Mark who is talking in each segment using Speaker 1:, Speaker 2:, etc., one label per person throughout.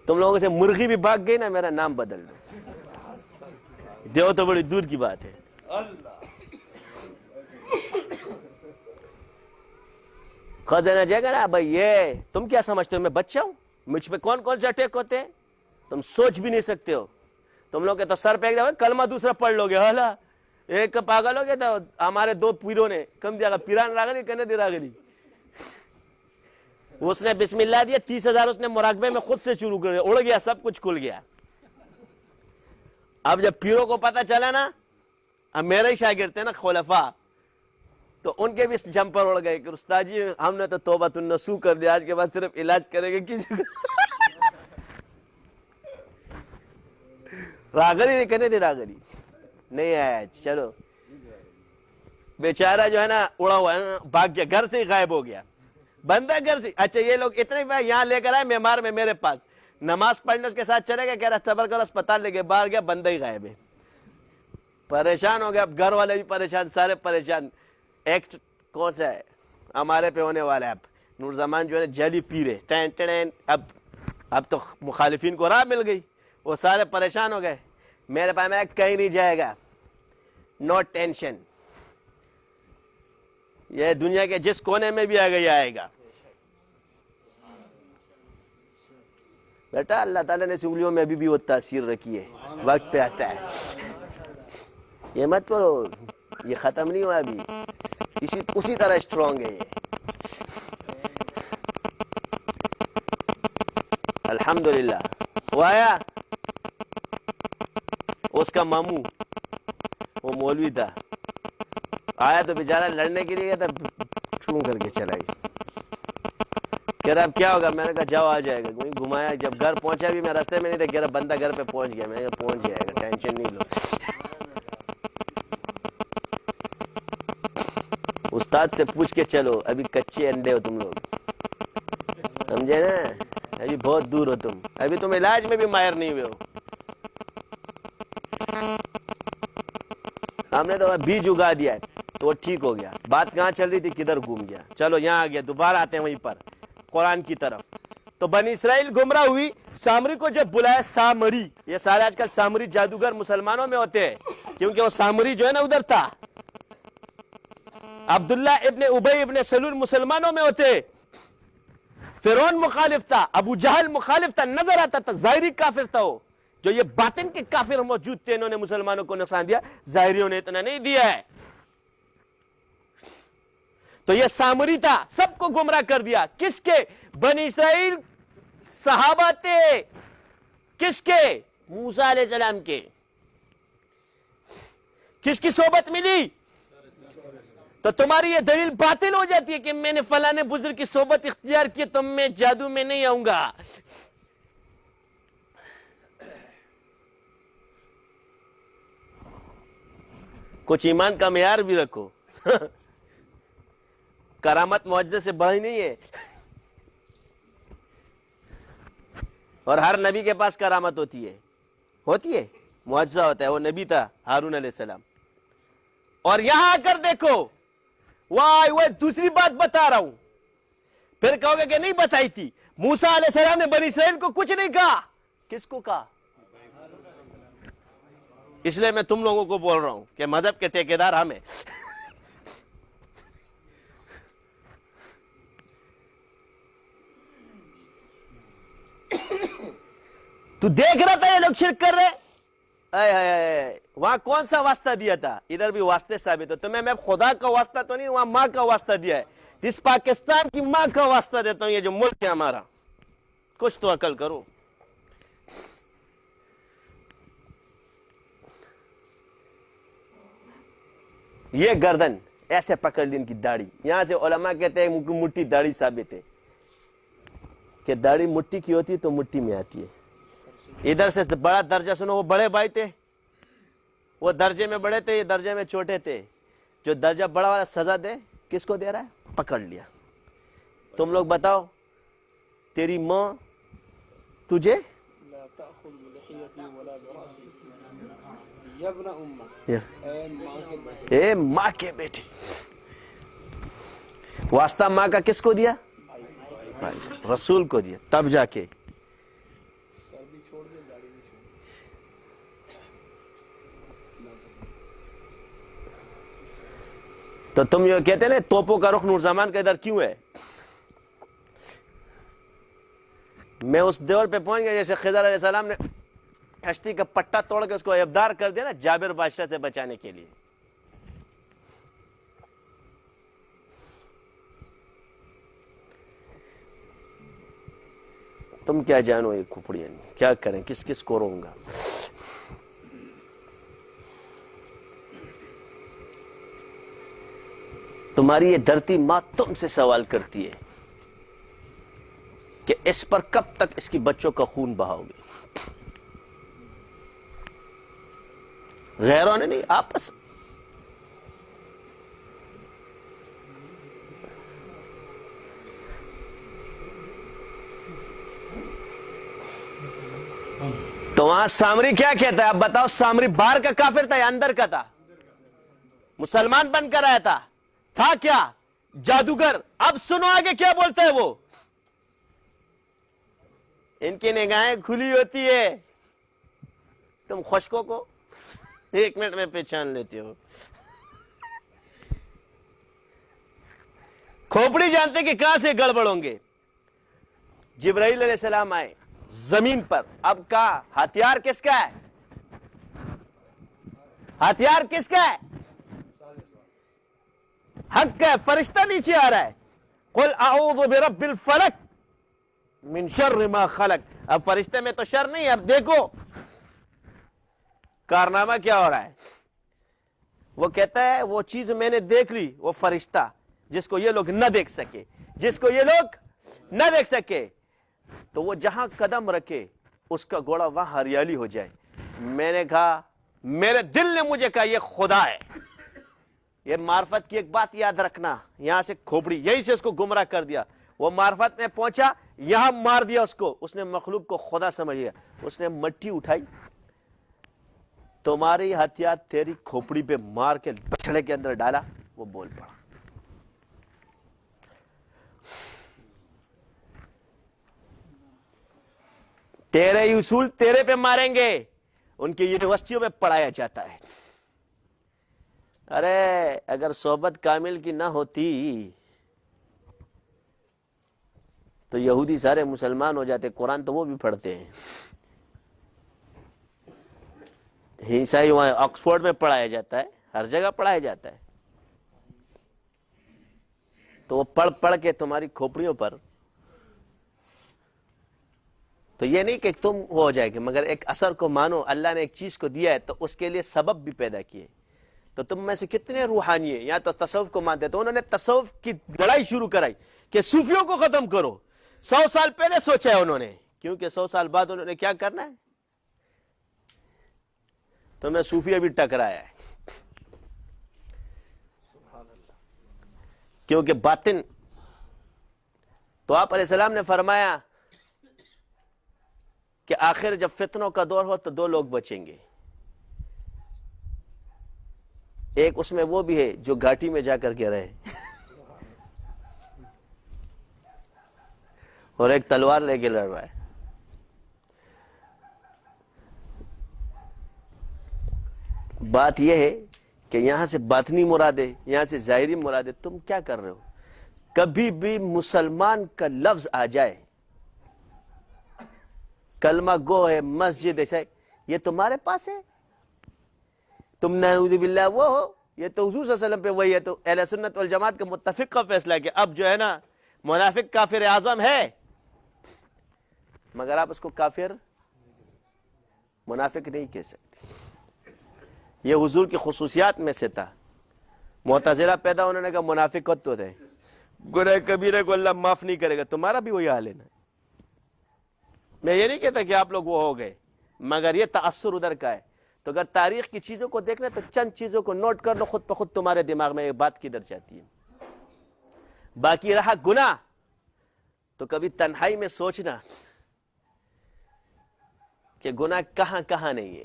Speaker 1: تم لوگوں سے مرغی بھی بھاگ گئی نا، میرا نام بدل دو تو بڑی دور کی بات ہے. خزانہ جائے گا نا بھائی، یہ تم کیا سمجھتے ہو میں بچہ ہوں؟ مجھ پہ کون کون سے اٹیک ہوتے ہیں تم سوچ بھی نہیں سکتے ہو. تم لوگ کے تو سر پہ ایک دفعہ کلمہ دوسرا پڑھ لو گے، حالا ایک پاگل ہو گیا تھا. ہمارے دو پیروں نے کم دیا پیران راگلی کہنے دی راگلی، اس نے بسم اللہ دیا، 30,000 اس نے مراقبے میں خود سے شروع کر دیا، اڑ گیا، سب کچھ کھل گیا. اب جب پیروں کو پتا چلا نا، اب میرے ہی شاگرد تھے نا خلفاء، تو ان کے بھی جمپر اڑ گئے کہ استاد جی ہم نے تو توبہ النصوح کر دیا، آج کے بعد صرف علاج کریں گے کسی کو. راگلی نہیں کہنے دی راگلی نہیں آیا. چلو بیچارہ جو ہے نا اڑا ہوا ہے، بھاگ گیا، گھر سے ہی غائب ہو گیا بندہ گھر سے. اچھا یہ لوگ اتنے بھی یہاں لے کر آئے میمار میں میرے پاس، نماز پڑھنے اس کے ساتھ چلے گئے، کہہ رہا صبر کرو، اسپتال لے گئے، باہر گیا بندہ ہی غائب ہے. پریشان ہو گیا، اب گھر والے بھی پریشان، سارے پریشان. ایکٹ کون سا ہے ہمارے پہ ہونے والا ہے. اب نور زمان جو ہے نا جیلی پی رہے ٹین ٹین. اب تو مخالفین کو راہ مل گئی، وہ سارے پریشان ہو گئے. میرے پاس میں کہیں نہیں جائے گا، نو ٹینشن، یہ دنیا کے جس کونے میں بھی آئے گا. بیٹا اللہ تعالیٰ نے انگلیوں میں ابھی بھی وہ تاثیر رکھی ہے، وقت پہ آتا ہے. یہ مت کرو، یہ ختم نہیں ہوا ابھی، اسی طرح اسٹرانگ ہے یہ. الحمدللہ. وہ آیا اس کا ماموں، وہ مولوی تھا، آیا تو بیچارہ لڑنے کے لیے گیا تھا، ٹھوں کر کے چلا گیا. کہہ رہا اب کیا ہوگا؟ میں نے کہا جاؤ آ جائے گا. کوئی گھمایا، جب گھر پہنچا بھی میں راستے میں نہیں تھا، کہہ رہا بندہ گھر پہ پہنچ گیا. میں نے کہا پہنچ جائے گا، ٹینشن نہیں لو. استاد سے پوچھ کے چلو، ابھی کچے انڈے ہو تم لوگ، سمجھے نا، ابھی بہت دور ہو تم، ابھی تم علاج میں بھی ماہر نہیں ہوئے ہو. ہم نے تو بیج اگا دیا ہے تو وہ ٹھیک ہو گیا. بات کہاں چل رہی تھی، کدھر گھوم گیا. چلو یہاں آ گیا، دوبارہ آتے ہیں وہیں پر قرآن کی طرف. تو بنی اسرائیل گمراہ ہوئی، سامری کو جب بلایا، سامری، یہ سارے آج کل سامری جادوگر مسلمانوں میں ہوتے ہیں، کیونکہ وہ سامری جو ہے نا ادھر تھا. عبداللہ ابن ابی ابن سلول مسلمانوں میں ہوتے، فرعون مخالف تھا، ابو جہل مخالف تھا، نظر آتا تھا، ظاہری کافر تھا. وہ جو یہ باطن کے کافر موجود تھے، انہوں نے مسلمانوں کو نقصان دیا، ظاہریوں نے اتنا نہیں دیا ہے. تو یہ سامری تھا، سب کو گمراہ کر دیا. کس کے؟ بنی اسرائیل صحابہ تھے. کس کے؟ موسیٰ علیہ السلام کے. کس کی صحبت ملی؟ تو تمہاری یہ دلیل باطل ہو جاتی ہے کہ میں نے فلاں بزرگ کی صحبت اختیار کی تو میں جادو میں نہیں آؤں گا. کچھ ایمان کا معیار بھی رکھو. کرامت معجزے سے بڑی نہیں ہے، اور ہر نبی کے پاس کرامت ہوتی ہے، معجزہ ہوتا ہے. وہ نبی تھا ہارون علیہ السلام. اور یہاں آ کر دیکھو، وہ دوسری بات بتا رہا ہوں، پھر کہو گے کہ نہیں بتائی تھی. موسیٰ علیہ السلام نے بنی اسرائیل کو کچھ نہیں کہا. کس کو کہا؟ اس لیے میں تم لوگوں کو بول رہا ہوں کہ مذہب کے ٹھیکیدار ہمیں. تو دیکھ رہا تھا یہ لوگ شرک کر رہے، وہاں کون سا واسطہ دیا تھا؟ ادھر بھی واسطے ثابت ہو. تمہیں میں خدا کا واسطہ تو نہیں، وہاں ماں کا واسطہ دیا ہے. اس پاکستان کی ماں کا واسطہ دیتا ہوں، یہ جو ملک ہے ہمارا. کچھ تو عقل کرو. یہ گردن ایسے پکڑ لی ان کی داڑھی، یہاں سے علماء کہتے ہیں مٹھی داڑھی ثابت ہے کہ داڑھی مٹھی کی ہوتی ہے تو مٹھی میں آتی ہے. ادھر سے بڑا درجہ سنو، وہ بڑے بھائی تھے، وہ درجے میں بڑے تھے، یہ درجے میں چھوٹے تھے. جو درجہ بڑا والا سزا دے، کس کو دے رہا ہے؟ پکڑ لیا. تم لوگ بتاؤ، تیری ماں تجھے اے ماں کے بیٹی، واسطہ ماں کا کس کو دیا؟ رسول کو دیا. تب جا کے تو تم یہ کہتے ہیں نا توپوں کا رخ نورزمان کا ادھر کیوں ہے؟ میں اس دور پہ پہنچ گیا جیسے خضر علیہ السلام نے کشتی کا پٹا توڑ کے اس کو ابدار کر دیا نا جابر بادشاہ سے بچانے کے لیے. تم کیا جانو یہ کھوپڑیاں کیا کریں، کس کس کو روں گا. تمہاری یہ دھرتی ماں تم سے سوال کرتی ہے کہ اس پر کب تک اس کی بچوں کا خون بہاؤ گے. غیروں نے نہیں، آپس تو وہاں سامری کیا کہتا ہے؟ اب بتاؤ، سامری باہر کا کافر تھا یا اندر کا تھا؟ مسلمان بن کر آیا تھا کیا؟ جادوگر. اب سنو آگے کیا بولتا ہے وہ. ان کی نگاہیں کھلی ہوتی ہے، تم خشکوں کو 1 منٹ میں پہچان لیتے ہو. کھوپڑی جانتے کہ کہاں سے گڑبڑ ہوں گے. جبرائیل علیہ السلام آئے زمین پر. اب کہا ہتھیار کس کا ہے؟ ہتھیار کس کا ہے؟ حق کا ہے. فرشتہ نیچے آ رہا ہے، قل اعوذ برب الفلق من شر ما خلق. اب فرشتے میں تو شر نہیں. اب دیکھو کارنامہ کیا ہو رہا ہے. وہ کہتا ہے وہ چیز میں نے دیکھ لی، وہ فرشتہ جس کو یہ لوگ نہ دیکھ سکے، جس کو یہ لوگ نہ دیکھ سکے، تو وہ جہاں قدم رکھے اس کا گوڑا وہاں ہریالی ہو جائے. میں نے کہا، میرے دل نے مجھے کہا یہ خدا ہے. یہ معرفت کی ایک بات یاد رکھنا، یہاں سے کھوپڑی یہی سے اس کو گمراہ کر دیا. وہ معرفت میں پہنچا، یہاں مار دیا اس کو. اس نے مخلوق کو خدا سمجھ لیا. اس نے مٹی اٹھائی، تمہاری ہتھیار تیری کھوپڑی پہ مار کے بچڑے کے اندر ڈالا، وہ بول پڑا. تیرے اصول تیرے پہ ماریں گے. ان کی یونیورسٹیوں میں پڑھایا جاتا ہے. ارے اگر صحبت کامل کی نہ ہوتی تو یہودی سارے مسلمان ہو جاتے. قرآن تو وہ بھی پڑھتے ہیں. عیسائی وہاں آکسفورڈ میں پڑھایا جاتا ہے، ہر جگہ پڑھایا جاتا ہے. تو وہ پڑھ پڑھ کے تمہاری کھوپڑیوں پر، تو یہ نہیں کہ تم ہو جائے گے، مگر ایک اثر کو مانو. اللہ نے ایک چیز کو دیا ہے تو اس کے لیے سبب بھی پیدا کیے. تو تم میں سے کتنے روحانی ہیں یا تو تصوف کو مانتے. تو انہوں نے تصوف کی لڑائی شروع کرائی کہ صوفیوں کو ختم کرو. 100 سال پہلے سوچا ہے انہوں نے، کیونکہ 100 سال بعد انہوں نے کیا کرنا ہے. تو میں صوفی ابھی ٹکرایا ہے، کیونکہ باطن. تو آپ علیہ السلام نے فرمایا کہ آخر جب فتنوں کا دور ہو تو 2 لوگ بچیں گے. ایک اس میں وہ بھی ہے جو گھاٹی میں جا کر کے رہے، اور ایک تلوار لے کے لڑ رہا ہے. بات یہ ہے کہ یہاں سے باطنی مراد ہے، یہاں سے ظاہری مراد ہے. تم کیا کر رہے ہو؟ کبھی بھی مسلمان کا لفظ آ جائے، کلمہ گو ہے، مسجد ہے، یہ تمہارے پاس ہے. تم نعوذ باللہ وہ ہو، یہ تو حضور صلی اللہ علیہ وسلم پہ وہی ہے. تو اہل سنت والجماعت کا متفق کا فیصلہ ہے کہ اب جو ہے نا منافق کافر اعظم ہے، مگر آپ اس کو کافر منافق نہیں کہہ سکتے. یہ حضور کی خصوصیات میں سے تھا. معتزلہ پیدا انہوں نے کہا منافقت تو ہے، گناہ کبیرہ کو اللہ معاف نہیں کرے گا. تمہارا بھی وہی حال ہے نا. میں یہ نہیں کہتا کہ آپ لوگ وہ ہو گئے، مگر یہ تاثر ادھر کا ہے. تو اگر تاریخ کی چیزوں کو دیکھنا تو چند چیزوں کو نوٹ کر لو، خود بخود تمہارے دماغ میں ایک بات کدھر جاتی ہے. باقی رہا گناہ، تو کبھی تنہائی میں سوچنا کہ گناہ کہاں کہاں نہیں ہے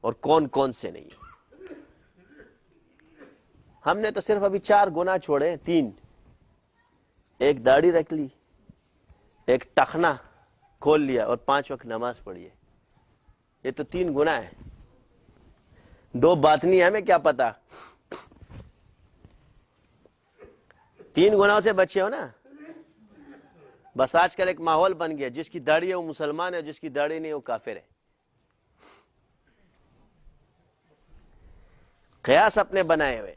Speaker 1: اور کون کون سے نہیں ہے. ہم نے تو صرف ابھی 4 گناہ چھوڑے، 3. ایک داڑھی رکھ لی، ایک ٹخنا کھول لیا، اور 5 وقت نماز پڑھی ہے. یہ تو 3 گناہ ہیں. 2 باطنی ہمیں کیا پتا. 3 گناہوں سے بچے ہو نا. بس آج کل ایک ماحول بن گیا, جس کی داڑھی ہے وہ مسلمان ہے, جس کی داڑھی نہیں وہ کافر ہے. قیاس اپنے بنائے ہوئے.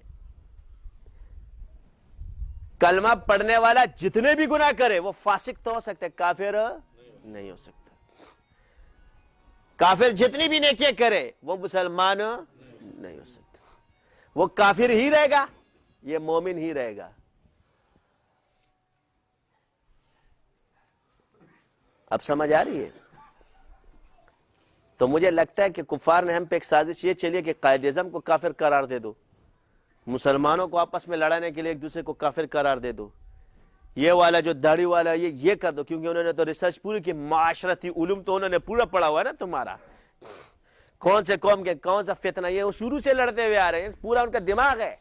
Speaker 1: کلمہ پڑھنے والا جتنے بھی گناہ کرے وہ فاسق تو ہو سکتا ہے, کافر نہیں ہو سکتا. کافر جتنی بھی نیکیاں کرے وہ مسلمان نہیں ہو سکتا. وہ کافر ہی رہے گا, یہ مومن ہی رہے گا. اب سمجھ آ رہی ہے؟ تو مجھے لگتا ہے کہ کفار نے ہم پہ ایک سازش یہ چلی کہ قائد اعظم کو کافر قرار دے دو, مسلمانوں کو آپس میں لڑانے کے لیے ایک دوسرے کو کافر قرار دے دو, یہ والا جو داڑھی والا یہ کر دو, کیونکہ انہوں نے تو ریسرچ پوری کی, معاشرتی علوم تو انہوں نے پورا پڑھا ہوا ہے نا تمہارا. کون سے قوم کے کون سا فتنہ, یہ وہ شروع سے لڑتے ہوئے آ رہے ہیں, پورا ان کا دماغ ہے.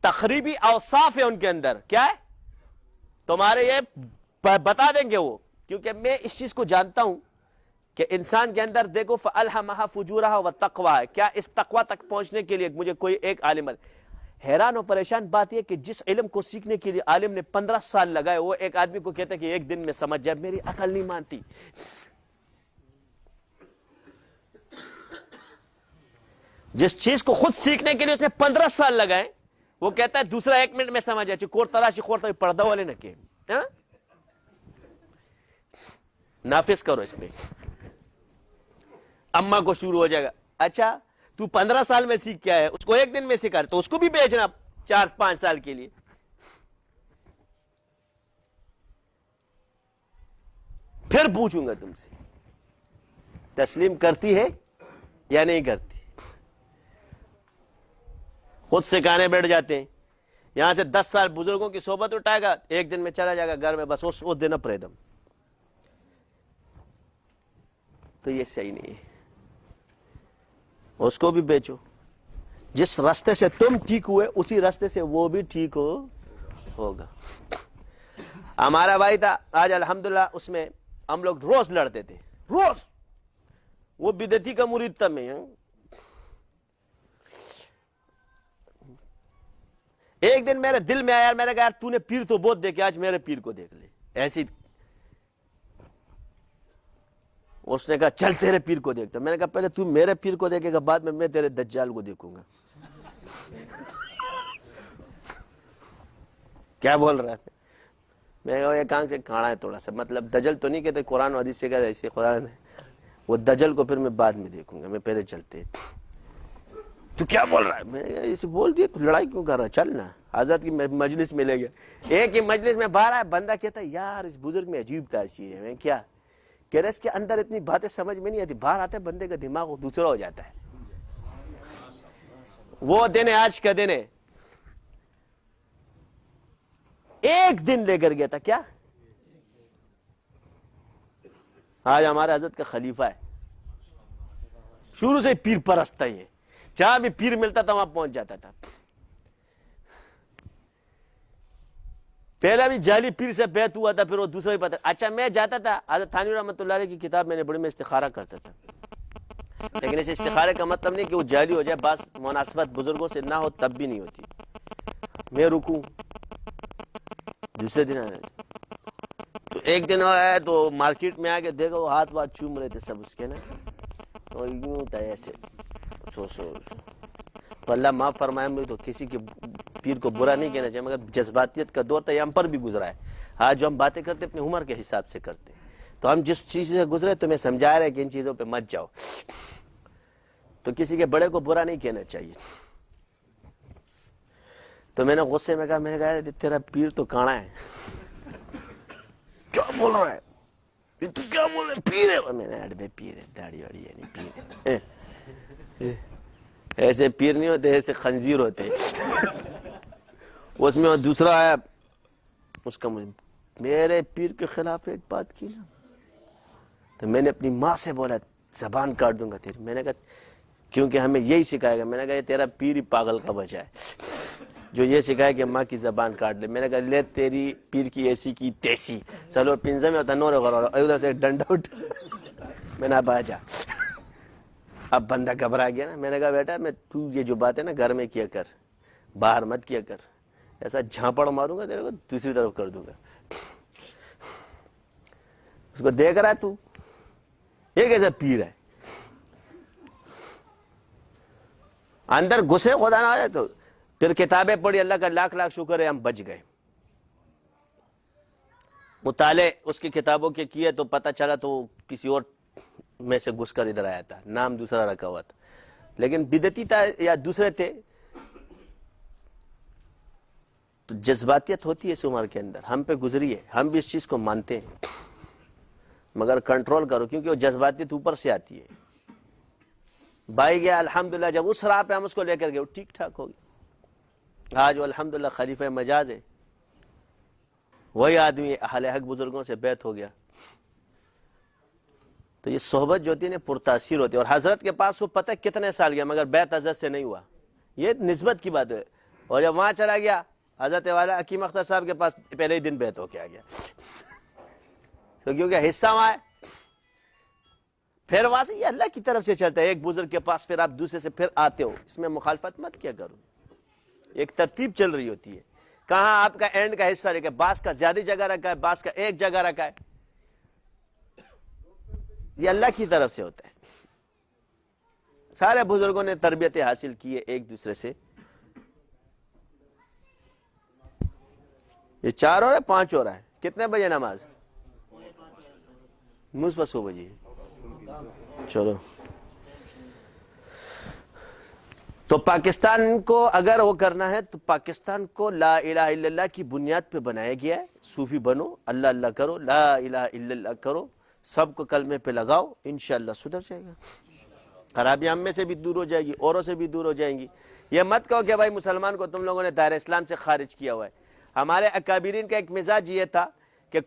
Speaker 1: تخریبی اوصاف ہے ان کے اندر. کیا ہے تمہارے, یہ بتا دیں گے وہ, کیونکہ میں اس چیز کو جانتا ہوں کہ انسان کے اندر دیکھو فَأَلْهَمَهَا فُجُورَهَا وَتَقْوَىٰ ہے. کیا اس تقوی تک پہنچنے کے لیے مجھے کوئی ایک عالم, حیران و پریشان بات یہ کہ جس علم کو سیکھنے کے لیے عالم نے 15 سال لگائے, وہ ایک آدمی کو کہتا ہے کہ ایک دن میں سمجھ جائے. میری عقل نہیں مانتی. جس چیز کو خود سیکھنے کے لیے اس نے 15 سال لگائے, وہ کہتا ہے دوسرا 1 منٹ میں سمجھ جائے. کور تلاشی خور تو پردہ والے نہ کہ نافذ کرو اس پہ. اما کو شروع ہو جائے گا, اچھا تو 15 سال میں سیکھ کیا ہے, اس کو 1 دن میں سکھا, تو اس کو بھی بھیجنا 4-5 سال کے لیے. پھر پوچھوں گا تم سے, تسلیم کرتی ہے یا نہیں کرتی؟ خود سکھانے بیٹھ جاتے ہیں. یہاں سے 10 سال بزرگوں کی صحبت اٹھائے گا, 1 دن میں چلا جائے گا گھر میں, بس اس دن اپنے دم. تو یہ صحیح نہیں ہے. اس کو بھی بیچو. جس راستے سے تم ٹھیک ہوئے اسی راستے سے وہ بھی ٹھیک ہوگا. ہمارا بھائی تھا آج الحمدللہ, اس میں ہم لوگ روز لڑتے تھے, روز. وہ بدعتی کا مرید تھا. میں ایک دن میرے دل میں آیا, میں نے کہا یار تو نے پیر تو بہت دیکھے, آج میرے پیر کو دیکھ لے. ایسی اس نے کہا چل تیرے پیر کو دیکھتا. میں نے کہا پہلے تو میرے پیر کو دیکھے گا, بعد میں تیرے دجال کو دیکھوں گا. کیا بول رہا ہے؟ میں کہا یہ کان سے کھانا ہے تھوڑا سا, مطلب دجل تو نہیں کہتے, قرآن و حدیث سے کہتے ایسے خدا نے, وہ دجل کو پھر میں بعد میں دیکھوں گا, میں پہلے چلتے. تو کیا بول رہا ہے؟ میں نے کہا اسے بول دیا, لڑائی کیوں کر رہا ہے, چلنا حضرت کی مجلس میں لے گیا. ایک ہی مجلس میں باہر آیا, بندہ کہتا ہے یار اس بزرگ میں عجیب تاثیر ہے. میں کیا کہہ رہا, اس کے اندر اتنی باتیں سمجھ میں نہیں آتی, باہر آتے بندے کا دماغ دوسرا ہو جاتا ہے. وہ دن آج کا دن ہے. ایک دن لے کر گیا تھا, کیا آج ہمارے حضرت کا خلیفہ ہے, شروع سے پیر پرست ہے. یہ جہاں بھی پیر ملتا تھا وہاں پہنچ جاتا تھا. پہلا بھی جعلی پیر سے بیعت ہوا تھا, پھر وہ دوسرا بھی پتہ. اچھا میں جاتا تھا, حضرت تھانوی رحمۃ اللہ علیہ کی کتاب میں نے بڑی, میں استخارہ کرتا تھا. لیکن اس استخارے کا مطلب نہیں کہ وہ جعلی ہو جائے, بعض مناسبت بزرگوں سے نہ ہو تب بھی نہیں ہوتی. میں رکوں, دوسرے دن آ رہے, تو ایک دن آیا تو مارکیٹ میں آ کے دیکھو وہ ہاتھ چوم رہے تھے سب اس کے نا, تو یوں تھا ایسے. تو اللہ معاف فرمائے, ہم تو کسی کے پیر کو برا نہیں کہنا چاہیے, مگر جذباتیت کا دور تھا, یہ ہم پر بھی گزرا ہے. آج جو ہم باتیں کرتے اپنی عمر کے حساب سے کرتے, تو ہم جس چیز سے گزرے تمہیں سمجھا رہے کہ ان چیزوں پہ مت جاؤ. تو کسی کے بڑے کو برا نہیں کہنا چاہیے. تو میں نے غصے میں کہا, میں نے کہا تیرا پیر تو کانا ہے. کیا بول رہا ہے, تو کیا بول رہا ہے, پیر ہے. میں نے اڑ پیر ہے, داڑھی واڑی ہے نہیں, پیر ہے. ایسے پیر نہیں ہوتے, ایسے خنزیر ہوتے. اس میں دوسرا آیا, اس کا میرے پیر کے خلاف ایک بات کی نا, تو میں نے اپنی ماں سے بولا زبان کاٹ دوں گا تیری. میں نے کہا کیونکہ ہمیں یہی سکھائے گا. میں نے کہا یہ تیرا پیر ہی پاگل کا بچہ ہے جو یہ سکھائے کہ ماں کی زبان کاٹ لے. میں نے کہا لے تیری پیر کی ایسی کی تیسی, چلو پنجے میں ہوتا نور ادھر سے ڈنڈا اٹھ. میں نے اب آ جا. اب بندہ گھبرا گیا نا. میں نے کہا بیٹا میں تو یہ جو بات ہے نا گھر میں کیا کر, باہر مت کیا کر. ایسا جھانپڑ ماروں گا تیرے کو, دوسری طرف کر دوں گا. اس کو دیکھ رہا ہے تو, یہ کیسا پیر ہے, اندر گھسے خدا نہ آ جائے تو. پھر کتابیں پڑھی, اللہ کا لاکھ لاکھ شکر ہے ہم بچ گئے. مطالعے اس کی کتابوں کے کیے تو پتہ چلا تو کسی اور میں سے گھس کر ادھر آیا تھا, نام دوسرا رکھا ہوا تھا, لیکن بدعتی تھا یا دوسرے تھے. تو جذباتیت ہوتی ہے اس عمر کے اندر, ہم پہ گزری ہے, ہم بھی اس چیز کو مانتے ہیں, مگر کنٹرول کرو, کیونکہ وہ جذباتیت اوپر سے آتی ہے. بھائی گیا الحمدللہ, جب اس راہ پہ ہم اس کو لے کر گئے وہ ٹھیک ٹھاک ہو گیا. آج وہ الحمدللہ خلیفہ مجاز ہے, وہی آدمی اہل حق بزرگوں سے بیعت ہو گیا. تو یہ صحبت جو ہوتی ہے نا پرتاثیر ہوتی ہے. اور حضرت کے پاس وہ پتہ کتنے سال گیا مگر بیعت حضرت سے نہیں ہوا, یہ نسبت کی بات ہے. اور جب وہاں چلا گیا حضرت والا حکیم اختر صاحب کے پاس, پہلے ہی دن بیعت ہو کے آ گیا, تو کیونکہ حصہ وہاں ہے. پھر وہاں سے یہ اللہ کی طرف سے چلتا ہے, ایک بزرگ کے پاس پھر آپ دوسرے سے پھر آتے ہو, اس میں مخالفت مت کیا کرو, ایک ترتیب چل رہی ہوتی ہے. کہاں آپ کا اینڈ کا حصہ رکھا ہے, بعض کا زیادہ جگہ رکھا ہے, بعض کا ایک جگہ رکھا ہے, یہ اللہ کی طرف سے ہوتا ہے. سارے بزرگوں نے تربیت حاصل کی ہے ایک دوسرے سے. یہ 4 ہو رہا ہے 5 ہو رہا ہے, کتنے بجے نماز؟ مجھ بس 100 بجے. چلو, تو پاکستان کو اگر وہ کرنا ہے تو پاکستان کو لا الہ الا اللہ کی بنیاد پہ بنایا گیا ہے. صوفی بنو, اللہ اللہ کرو, لا الہ الا اللہ کرو, سب کو کلمے پہ لگاؤ, انشاءاللہ سدھر جائے گا. خرابیاں ہم میں سے بھی دور ہو جائے گی, اوروں سے بھی دور ہو جائیں گی. یہ مت کہو کہ بھائی مسلمان کو تم لوگوں نے دائرہ اسلام سے خارج کیا ہوا ہے. ہمارے اکابرین کا ایک مزاج یہ تھا کہ